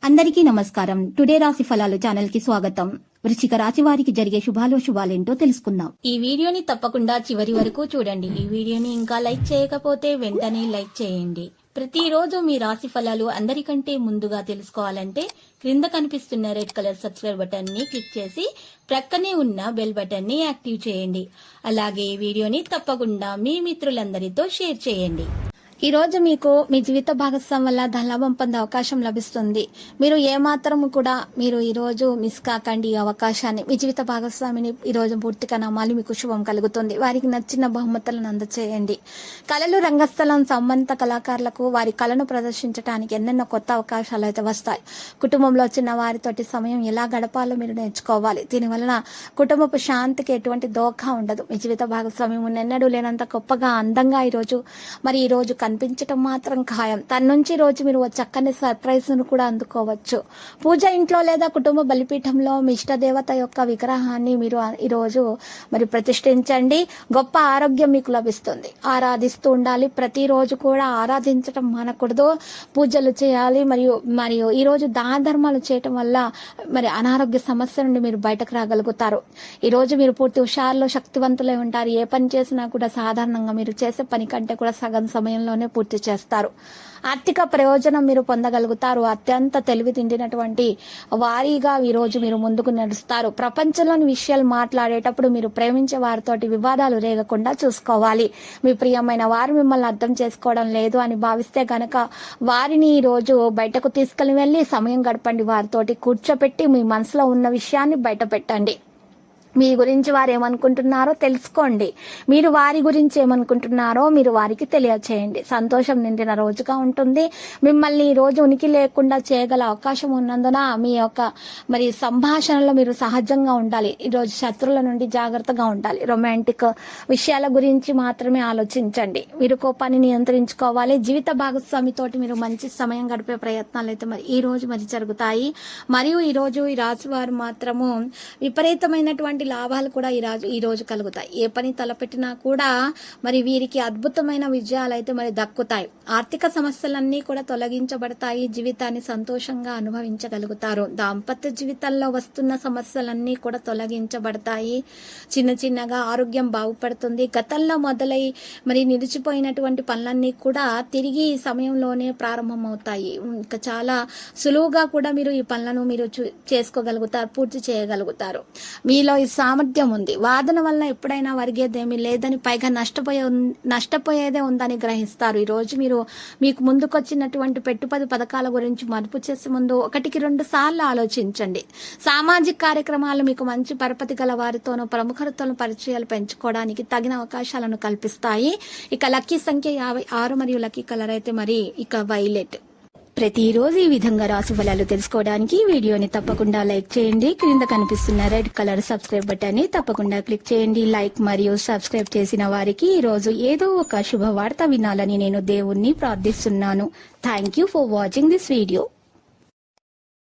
అందరికీ నమస్కారం. టుడే రాశి ఫలాలు ఛానల్ కి స్వాగతం. వృశ్చిక రాశి వారికి జరిగే శుభాలేంటో తెలుసుకుందాం. ఈ వీడియోని తప్పకుండా చివరి వరకు చూడండి. ఈ వీడియోని ఇంకా లైక్ చేయకపోతే వెంటనే లైక్ చేయండి. ప్రతిరోజు మీ రాశి ఫలాలు అందరికంటే ముందుగా తెలుసుకోవాలంటే క్రింద కనిపిస్తున్న రెడ్ కలర్ సబ్స్క్రైబ్ బటన్ ని క్లిక్ చేసి ప్రక్కనే ఉన్న బెల్ బటన్ ని యాక్టివ్ చేయండి. అలాగే ఈ వీడియోని తప్పకుండా మీ మిత్రులందరితో షేర్ చేయండి. ఈ రోజు మీకు మీ జీవిత భాగస్వామి వల్ల ధనలాభం పొందే అవకాశం లభిస్తుంది. మీరు ఏమాత్రం కూడా ఈ రోజు మిస్ కాకండి. ఈ అవకాశాన్ని మీ జీవిత భాగస్వామిని ఈ రోజు పూర్తిగా నమ్మాలి. మీకు శుభం కలుగుతుంది. వారికి నచ్చిన బహుమతులను అందచేయండి. కళలు రంగస్థలం సంబంధిత కళాకారులకు వారి కళను ప్రదర్శించడానికి ఎన్నెన్నో కొత్త అవకాశాలు అయితే వస్తాయి. కుటుంబంలో చిన్న వారితోటి సమయం ఎలా గడపాలో మీరు నేర్చుకోవాలి. దీనివలన కుటుంబపు శాంతికి ఎటువంటి దోఖా ఉండదు. మీ జీవిత భాగస్వామి మున్నెన్నడూ లేనంత గొప్పగా అందంగా ఈ రోజు కనిపించటం మాత్రం ఖాయం. తన నుంచి రోజు మీరు చక్కని సర్ప్రైజ్ ను కూడా అందుకోవచ్చు. పూజ ఇంట్లో లేదా కుటుంబ బలిపీఠంలో మీ ఇష్టదేవత యొక్క విగ్రహాన్ని మీరు ఈ రోజు ప్రతిష్ఠించండి. గొప్ప ఆరోగ్యం మీకు లభిస్తుంది. ఆరాధిస్తూ ఉండాలి. ప్రతిరోజు కూడా ఆరాధించటం మానకూడదు. పూజలు చేయాలి. మరియు ఈ రోజు దాన ధర్మాలు చేయటం వల్ల అనారోగ్య సమస్య నుండి మీరు బయటకు రాగలుగుతారు. ఈ రోజు మీరు పూర్తి హుషారులో శక్తివంతులై ఉంటారు. ఏ పని చేసినా కూడా సాధారణంగా మీరు చేసే పని కంటే కూడా సగం సమయంలో పూర్తి చేస్తారు. ఆర్థిక ప్రయోజనం మీరు పొందగలుగుతారు. అత్యంత తెలివి తిండినటువంటి వారీగా ఈ రోజు మీరు ముందుకు నడుస్తారు. ప్రపంచంలోని విషయాలు మాట్లాడేటప్పుడు మీరు ప్రేమించే వారితోటి వివాదాలు రేగకుండా చూసుకోవాలి. మీ ప్రియమైన వారు మిమ్మల్ని అర్థం చేసుకోవడం లేదు అని భావిస్తే గనక వారిని ఈ రోజు బయటకు తీసుకెళ్లి వెళ్లి సమయం గడపండి. వారితోటి కూర్చోపెట్టి మీ మనసులో ఉన్న విషయాన్ని బయట పెట్టండి. మీ గురించి వారు ఏమనుకుంటున్నారో తెలుసుకోండి. మీరు వారి గురించి ఏమనుకుంటున్నారో మీరు వారికి తెలియచేయండి. సంతోషం నిండిన రోజుగా ఉంటుంది. మిమ్మల్ని ఈ రోజు ఉనికి లేకుండా చేయగల అవకాశం ఉన్నందున మీ యొక్క సంభాషణలో మీరు సహజంగా ఉండాలి. ఈ రోజు శత్రువుల నుండి జాగ్రత్తగా ఉండాలి. రొమాంటిక్ విషయాల గురించి మాత్రమే ఆలోచించండి. మీరు కోపాన్ని నియంత్రించుకోవాలి. జీవిత భాగస్వామితోటి మీరు మంచి సమయం గడిపే ప్రయత్నాలు అయితే ఈ రోజు జరుగుతాయి. మరియు ఈ రోజు ఈ రాశి వారు మాత్రము విపరీతమైనటువంటి లాభాలు కూడా ఈ రోజు కలుగుతాయి. ఏ పని తలపెట్టినా కూడా వీరికి అద్భుతమైన విజయాలు అయితే దక్కుతాయి. ఆర్థిక సమస్యలన్నీ కూడా తొలగించబడతాయి. జీవితాన్ని సంతోషంగా అనుభవించగలుగుతారు. దాంపత్య జీవితాల్లో వస్తున్న సమస్యలన్నీ కూడా తొలగించబడతాయి. చిన్నగా ఆరోగ్యం బాగుపడుతుంది. గతంలో మొదలై నిలిచిపోయినటువంటి పనులన్నీ కూడా తిరిగి ఈ సమయంలోనే ప్రారంభమవుతాయి. ఇంకా చాలా సులువుగా కూడా మీరు ఈ పనులను మీరు చేసుకోగలుగుతారు, పూర్తి చేయగలుగుతారు. మీలో ఈ సామర్థ్యం ఉంది. వాదన వల్ల ఎప్పుడైనా వరిగేదేమీ లేదని, పైగా నష్టపోయేదే ఉందని గ్రహిస్తారు. ఈ రోజు మీకు ముందుకొచ్చినటువంటి పెట్టుబడి పథకాల గురించి మదుపు చేసే ముందు 1-2 సార్లు ఆలోచించండి. సామాజిక కార్యక్రమాలు మీకు మంచి పరపతి గల వారితోనూ ప్రముఖులతోనూ పరిచయాలు పెంచుకోవడానికి తగిన అవకాశాలను కల్పిస్తాయి. ఇక లక్కీ సంఖ్య 56 మరియు లక్కీ కలర్ అయితే వైలెట్. ప్రతిరోజు ఈ విధంగా రాశి ఫలాలు తెలుసుకోవడానికి వీడియోని తప్పకుండా లైక్ చేయండి. క్రింద కనిపిస్తున్న రెడ్ కలర్ సబ్స్క్రైబ్ బటన్ ని తప్పకుండా క్లిక్ చేయండి. లైక్ మరియు సబ్స్క్రైబ్ చేసిన వారికి ఈ రోజు ఏదో ఒక శుభవార్త వినాలని నేను దేవుణ్ణి ప్రార్థిస్తున్నాను. Thank you for watching this video.